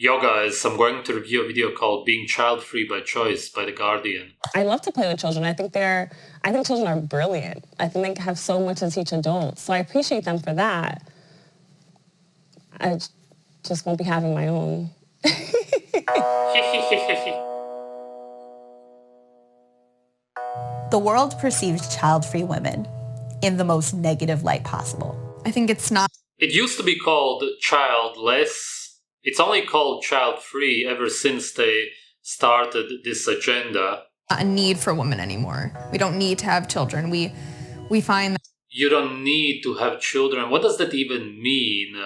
Yo guys, I'm going to review a video called Being Child-Free by Choice by The Guardian. I love to play with children. I think children are brilliant. I think they have so much to teach adults. So I appreciate them for that. I just won't be having my own. The world perceives child-free women in the most negative light possible. I think it's not. It used to be called childless. It's only called child-free ever since they started this agenda. Not a need for women anymore. We don't need to have children. We find that You don't need to have children. What does that even mean?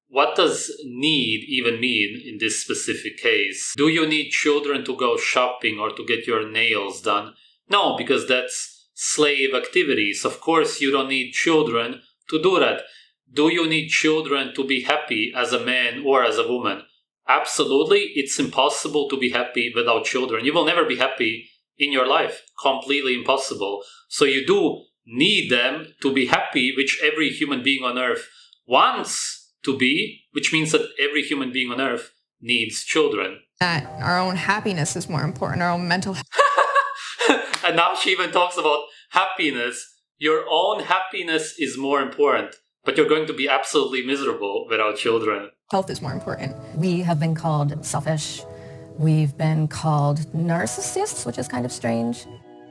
What does need even mean in this specific case? Do you need children to go shopping or to get your nails done? No, because that's slave activities. Of course, you don't need children to do that. Do you need children to be happy as a man or as a woman? Absolutely. It's impossible to be happy without children. You will never be happy in your life. Completely impossible. So you do need them to be happy, which every human being on earth wants to be, which means that every human being on earth needs children. our own happiness is more important, our own mental health. And now she even talks about happiness. Your own happiness is more important, but you're going to be absolutely miserable without children. Health is more important. We have been called selfish. We've been called narcissists, which is kind of strange.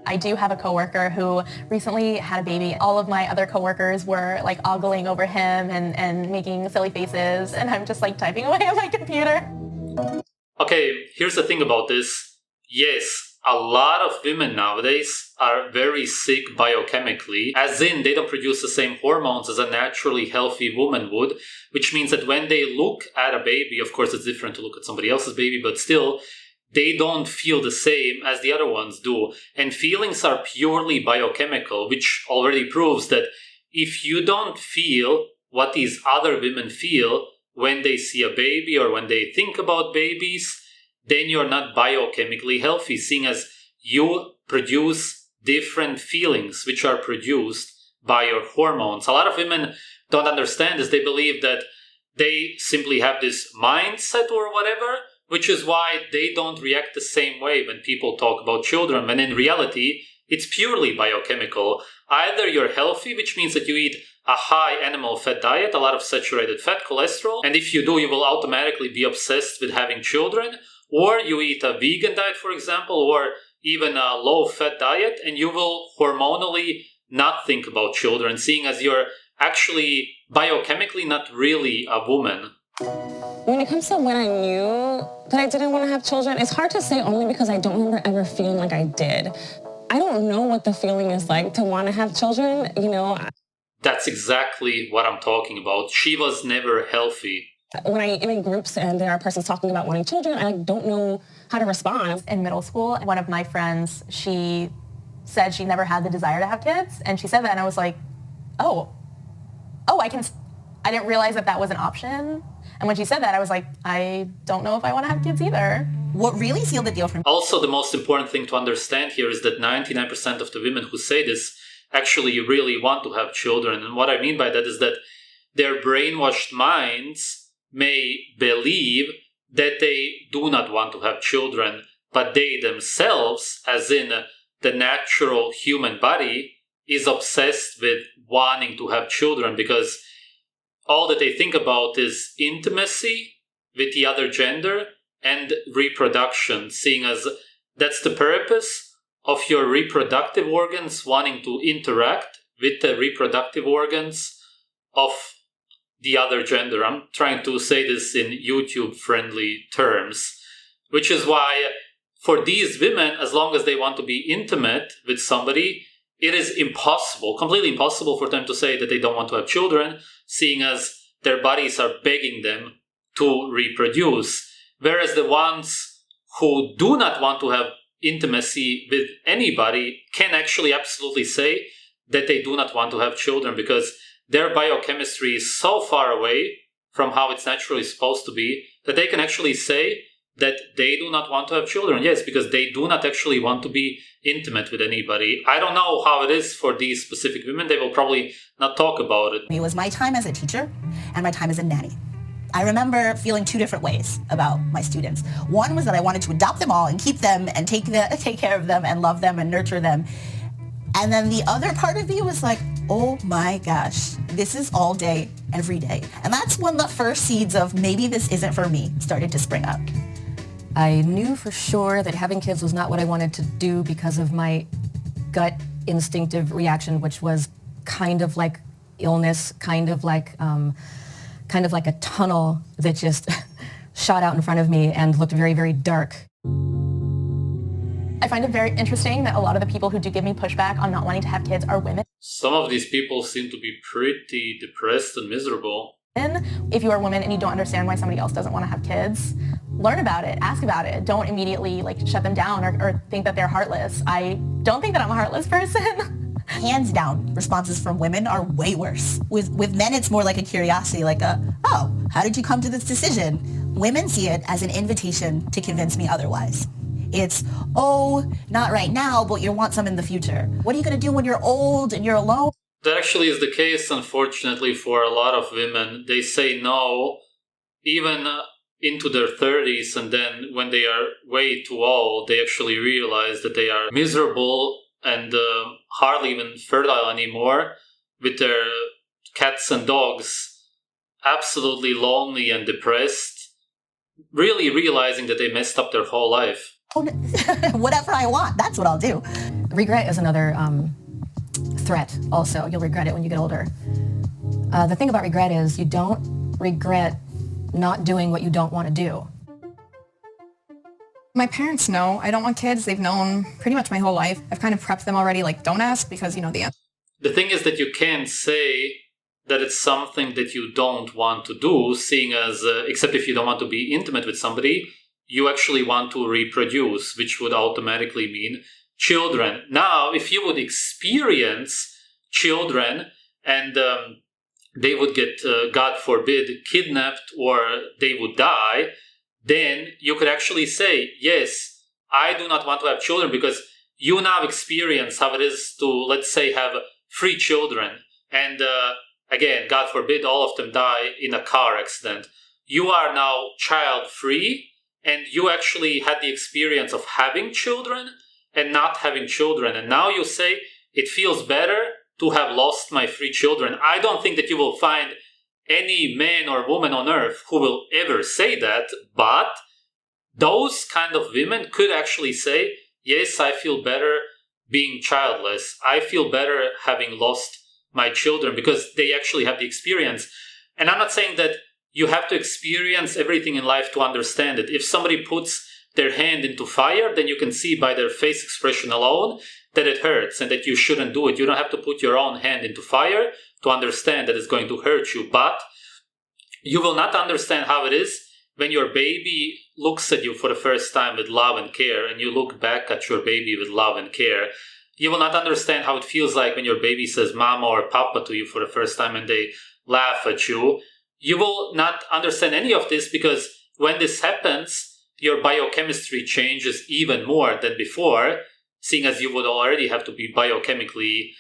I do have a coworker who recently had a baby. All of my other coworkers were like ogling over him and making silly faces, and I'm just like typing away on my computer. Okay, here's the thing about this. Yes, a lot of women nowadays are very sick biochemically, as in they don't produce the same hormones as a naturally healthy woman would, which means that when they look at a baby, of course it's different to look at somebody else's baby, but still, they don't feel the same as the other ones do. And feelings are purely biochemical, which already proves that if you don't feel what these other women feel when they see a baby or when they think about babies, then you're not biochemically healthy, seeing as you produce different feelings which are produced by your hormones. A lot of women don't understand this. They believe that they simply have this mindset or whatever, which is why they don't react the same way when people talk about children, when in reality, it's purely biochemical. Either you're healthy, which means that you eat a high animal fat diet, a lot of saturated fat, cholesterol, and if you do, you will automatically be obsessed with having children, or you eat a vegan diet, for example, or even a low-fat diet, and you will hormonally not think about children, seeing as you're actually biochemically not really a woman. When it comes to when I knew that I didn't want to have children, it's hard to say only because I don't remember ever feeling like I did. I don't know what the feeling is like to want to have children, you know. That's exactly what I'm talking about. She was never healthy. When I'm in groups and there are persons talking about wanting children, I don't know how to respond. In middle school, one of my friends, she said she never had the desire to have kids, and she said that, and I was like, oh, I didn't realize that was an option. And when she said that, I was like, I don't know if I want to have kids either. What really sealed the deal for me? Also, the most important thing to understand here is that 99% of the women who say this actually really want to have children. And what I mean by that is that their brainwashed minds may believe that they do not want to have children, but they themselves, as in the natural human body, is obsessed with wanting to have children because all that they think about is intimacy with the other gender and reproduction, seeing as that's the purpose of your reproductive organs wanting to interact with the reproductive organs of the other gender. I'm trying to say this in YouTube-friendly terms, which is why for these women, as long as they want to be intimate with somebody, it is impossible, completely impossible for them to say that they don't want to have children, seeing as their bodies are begging them to reproduce. Whereas the ones who do not want to have intimacy with anybody can actually absolutely say that they do not want to have children because their biochemistry is so far away from how it's naturally supposed to be that they can actually say that they do not want to have children. Yes, because they do not actually want to be intimate with anybody. I don't know how it is for these specific women. They will probably not talk about it. It was my time as a teacher and my time as a nanny. I remember feeling two different ways about my students. One was that I wanted to adopt them all and keep them and take care of them and love them and nurture them. And then the other part of me was like, oh my gosh, this is all day, every day. And that's when the first seeds of maybe this isn't for me started to spring up. I knew for sure that having kids was not what I wanted to do because of my gut instinctive reaction, which was kind of like illness, kind of like a tunnel that just shot out in front of me and looked very, very dark. I find it very interesting that a lot of the people who do give me pushback on not wanting to have kids are women. Some of these people seem to be pretty depressed and miserable. If you are a woman and you don't understand why somebody else doesn't want to have kids, learn about it, ask about it. Don't immediately shut them down or think that they're heartless. I don't think that I'm a heartless person. Hands down, responses from women are way worse. With men, it's more like a curiosity, like oh, how did you come to this decision? Women see it as an invitation to convince me otherwise. It's, oh, not right now, but you want some in the future. What are you going to do when you're old and you're alone? That actually is the case, unfortunately, for a lot of women. They say no, even into their 30s, and then when they are way too old, they actually realize that they are miserable and hardly even fertile anymore with their cats and dogs, absolutely lonely and depressed, really realizing that they messed up their whole life. Whatever I want, that's what I'll do. Regret is another threat also. You'll regret it when you get older. The thing about regret is you don't regret not doing what you don't want to do. My parents know I don't want kids. They've known pretty much my whole life. I've kind of prepped them already, don't ask because you know the answer. The thing is that you can't say that it's something that you don't want to do, seeing as, except if you don't want to be intimate with somebody, you actually want to reproduce, which would automatically mean children. Now, if you would experience children and they would get, God forbid, kidnapped or they would die, then you could actually say, yes, I do not want to have children because you now experience how it is to, let's say, have 3 children. And again, God forbid, all of them die in a car accident. You are now child-free, and you actually had the experience of having children and not having children. And now you say, it feels better to have lost my 3 children. I don't think that you will find any man or woman on earth who will ever say that, but those kind of women could actually say, yes, I feel better being childless. I feel better having lost my children because they actually have the experience. And I'm not saying that you have to experience everything in life to understand it. If somebody puts their hand into fire, then you can see by their face expression alone that it hurts and that you shouldn't do it. You don't have to put your own hand into fire to understand that it's going to hurt you. But you will not understand how it is when your baby looks at you for the first time with love and care, and you look back at your baby with love and care. You will not understand how it feels like when your baby says mama or papa to you for the first time and they laugh at you. You will not understand any of this because when this happens, your biochemistry changes even more than before, seeing as you would already have to be biochemically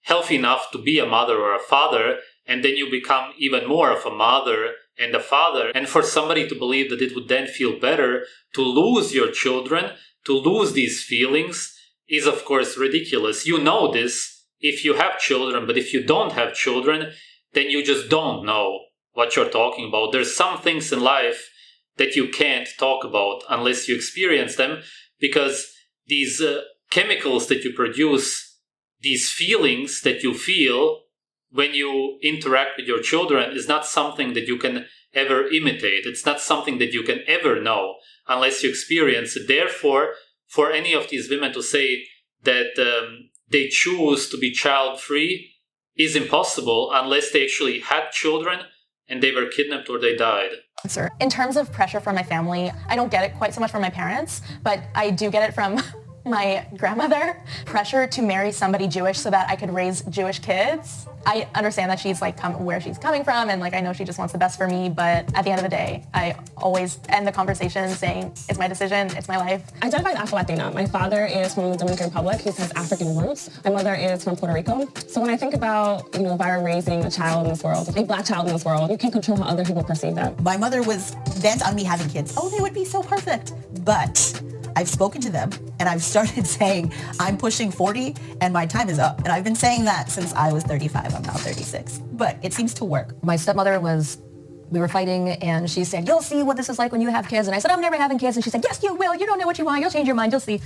healthy enough to be a mother or a father, and then you become even more of a mother and a father. And for somebody to believe that it would then feel better to lose your children, to lose these feelings, is of course ridiculous. You know this if you have children, but if you don't have children, then you just don't know what you're talking about. There's some things in life that you can't talk about unless you experience them, because these chemicals that you produce, these feelings that you feel when you interact with your children, is not something that you can ever imitate. It's not something that you can ever know unless you experience it. Therefore, for any of these women to say that they choose to be child-free is impossible unless they actually had children and they were kidnapped or they died. In terms of pressure from my family, I don't get it quite so much from my parents, but I do get it from my grandmother, pressure to marry somebody Jewish so that I could raise Jewish kids. I understand that she's like where she's coming from, and like I know she just wants the best for me, but at the end of the day, I always end the conversation saying, it's my decision, it's my life. I identify as Afro-Latina. My father is from the Dominican Republic. He has African roots. My mother is from Puerto Rico. So when I think about, if I were raising a child in this world, a Black child in this world, you can't control how other people perceive that. My mother was bent on me having kids. Oh, they would be so perfect. But I've spoken to them and I've started saying, I'm pushing 40 and my time is up. And I've been saying that since I was 35. I'm now 36. But it seems to work. My stepmother we were fighting and she said, you'll see what this is like when you have kids. And I said, I'm never having kids. And she said, yes, you will. You don't know what you want. You'll change your mind. You'll see.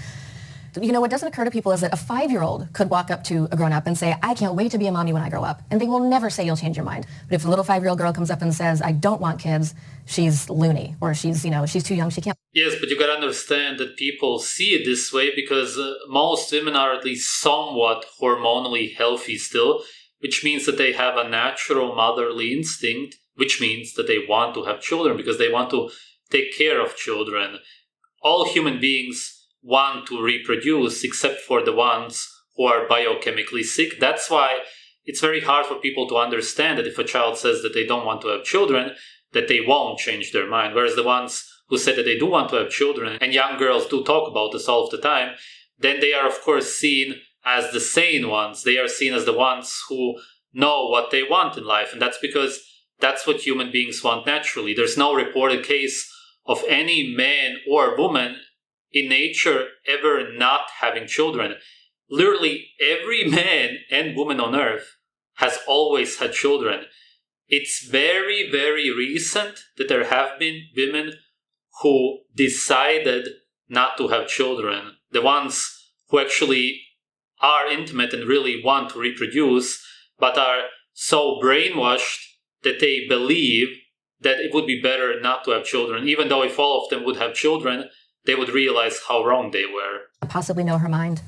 What doesn't occur to people is that a 5-year-old could walk up to a grown-up and say, I can't wait to be a mommy when I grow up. And they will never say you'll change your mind. But if a little 5-year-old girl comes up and says, I don't want kids, she's loony, or she's too young, she can't. Yes, but you gotta understand that people see it this way because most women are at least somewhat hormonally healthy still, which means that they have a natural motherly instinct, which means that they want to have children because they want to take care of children. All human beings want to reproduce except for the ones who are biochemically sick. That's why it's very hard for people to understand that if a child says that they don't want to have children, that they won't change their mind. Whereas the ones who say that they do want to have children, and young girls do talk about this all of the time, then they are of course seen as the sane ones. They are seen as the ones who know what they want in life. And that's because that's what human beings want naturally. There's no reported case of any man or woman in nature ever not having children. Literally every man and woman on earth has always had children. It's very, very recent that there have been women who decided not to have children. The ones who actually are intimate and really want to reproduce, but are so brainwashed that they believe that it would be better not to have children, even though if all of them would have children, they would realize how wrong they were. Possibly know her mind.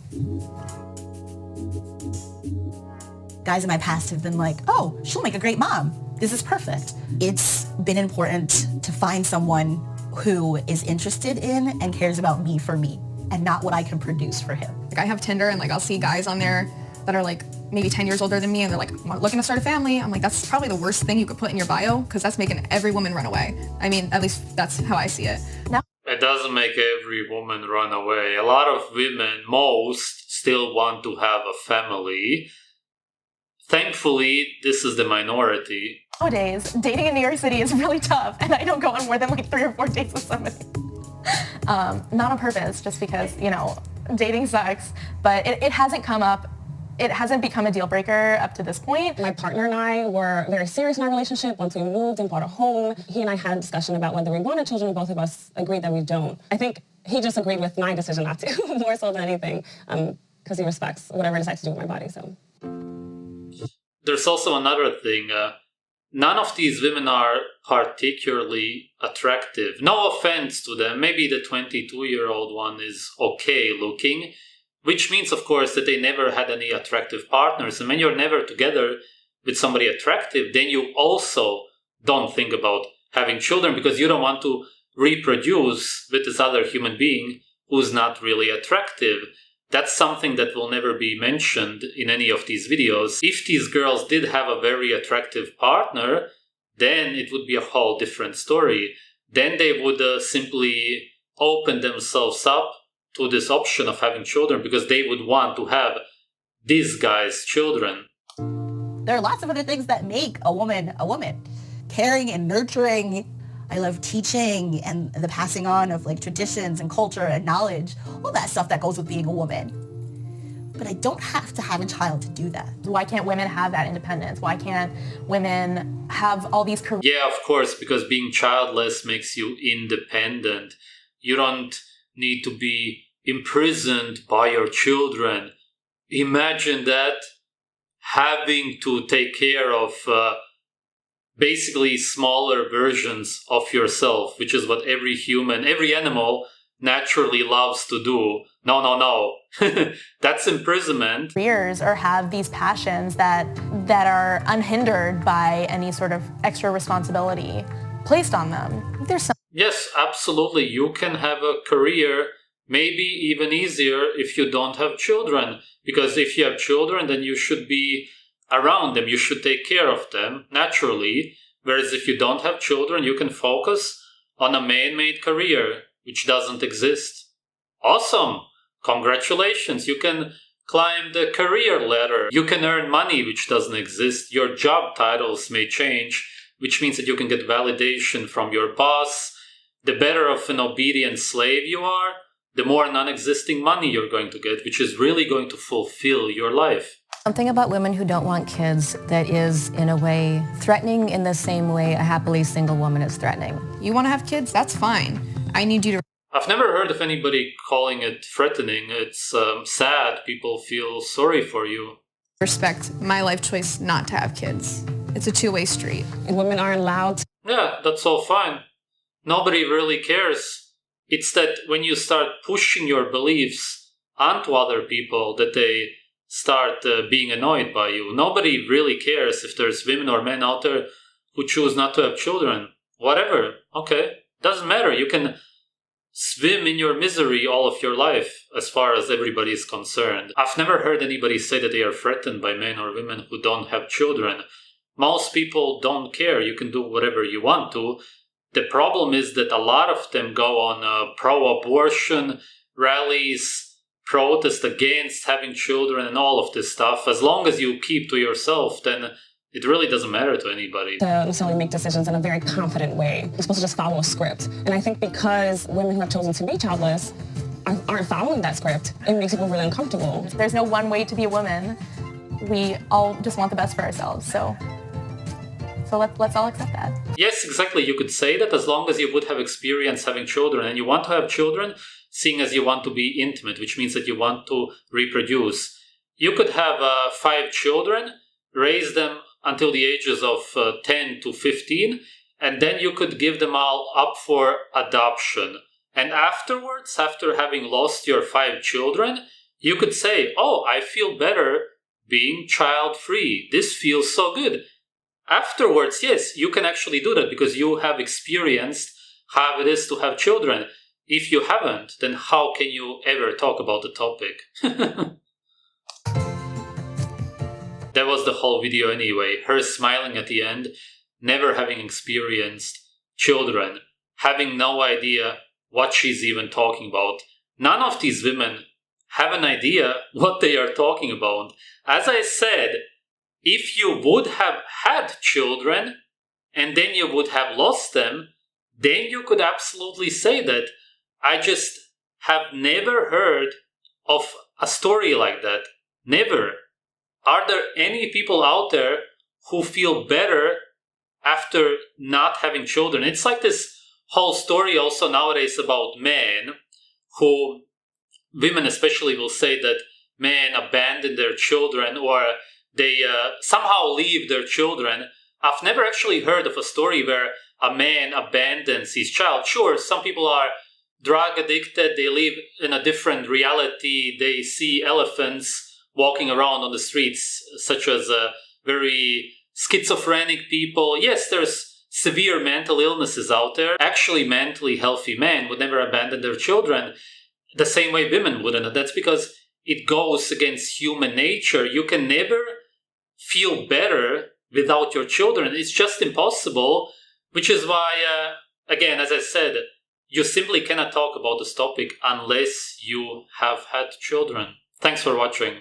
Guys in my past have been like, oh, she'll make a great mom. This is perfect. It's been important to find someone who is interested in and cares about me for me and not what I can produce for him. Like I have Tinder and I'll see guys on there that are maybe 10 years older than me and they're looking to start a family. I'm like, that's probably the worst thing you could put in your bio because that's making every woman run away. I mean, at least that's how I see it. Now, it doesn't make every woman run away. A lot of women, most, still want to have a family. Thankfully, this is the minority. nowadays, dating in New York City is really tough, and I don't go on more than 3 or 4 dates with somebody. Not on purpose, just because, dating sucks, but it hasn't come up. It hasn't become a deal breaker up to this point. My partner and I were very serious in our relationship. Once we moved and bought a home, he and I had a discussion about whether we wanted children. Both of us agreed that we don't. I think he just agreed with my decision not to, more so than anything, because he respects whatever I decide to do with my body. So there's also another thing. None of these women are particularly attractive. No offense to them. Maybe the 22-year-old one is okay looking, which means, of course, that they never had any attractive partners. And when you're never together with somebody attractive, then you also don't think about having children because you don't want to reproduce with this other human being who's not really attractive. That's something that will never be mentioned in any of these videos. If these girls did have a very attractive partner, then it would be a whole different story. Then they would simply open themselves up to this option of having children because they would want to have these guys' children. There are lots of other things that make a woman a woman. Caring and nurturing. I love teaching and the passing on of traditions and culture and knowledge, all that stuff that goes with being a woman. But I don't have to have a child to do that. Why can't women have that independence? Why can't women have all these careers? Yeah, of course, because being childless makes you independent. You don't need to be imprisoned by your children. Imagine that, having to take care of basically smaller versions of yourself, which is what every human, every animal naturally loves to do. No. That's imprisonment. Careers or have these passions that are unhindered by any sort of extra responsibility placed on them. Yes, absolutely. You can have a career maybe even easier if you don't have children. Because if you have children, then you should be around them. You should take care of them naturally. Whereas if you don't have children, you can focus on a man-made career, which doesn't exist. Awesome! Congratulations! You can climb the career ladder. You can earn money, which doesn't exist. Your job titles may change, which means that you can get validation from your boss. The better of an obedient slave you are, the more non-existing money you're going to get, which is really going to fulfill your life. Something about women who don't want kids that is, in a way, threatening in the same way a happily single woman is threatening. You want to have kids? That's fine. I need you to... I've never heard of anybody calling it threatening. It's sad. People feel sorry for you. respect my life choice not to have kids. It's a two-way street. And women aren't allowed to. Yeah, that's all fine. Nobody really cares. It's that when you start pushing your beliefs onto other people, that they start being annoyed by you. Nobody really cares if there's women or men out there who choose not to have children. Whatever. Okay. Doesn't matter. You can swim in your misery all of your life as far as everybody is concerned. I've never heard anybody say that they are threatened by men or women who don't have children. Most people don't care. You can do whatever you want to. The problem is that a lot of them go on pro-abortion rallies, protest against having children and all of this stuff. As long as you keep to yourself, then it really doesn't matter to anybody. To necessarily make decisions in a very confident way. You're supposed to just follow a script. And I think because women who have chosen to be childless aren't following that script, it makes people really uncomfortable. There's no one way to be a woman. We all just want the best for ourselves. So let's all accept that. Yes, exactly. You could say that as long as you would have experience having children and you want to have children, seeing as you want to be intimate, which means that you want to reproduce. You could have 5 children, raise them until the ages of 10 to 15, and then you could give them all up for adoption. And afterwards, after having lost your 5 children, you could say, oh, I feel better being child-free. This feels so good. Afterwards, yes, you can actually do that because you have experienced how it is to have children. If you haven't, then how can you ever talk about the topic? That was the whole video anyway. Her smiling at the end, never having experienced children, having no idea what she's even talking about. None of these women have an idea what they are talking about. As I said, if you would have had children and then you would have lost them, then you could absolutely say that. I just have never heard of a story like that. Never. Are there any people out there who feel better after not having children? It's like this whole story also nowadays about men who, women especially, will say that men abandon their children or they somehow leave their children. I've never actually heard of a story where a man abandons his child. Sure, some people are drug addicted, they live in a different reality, they see elephants walking around on the streets, such as very schizophrenic people. Yes, there's severe mental illnesses out there. Actually, mentally healthy men would never abandon their children the same way women wouldn't. That's because it goes against human nature. You can never feel better without your children. It's just impossible, which is why, again, as I said, you simply cannot talk about this topic unless you have had children. Thanks for watching.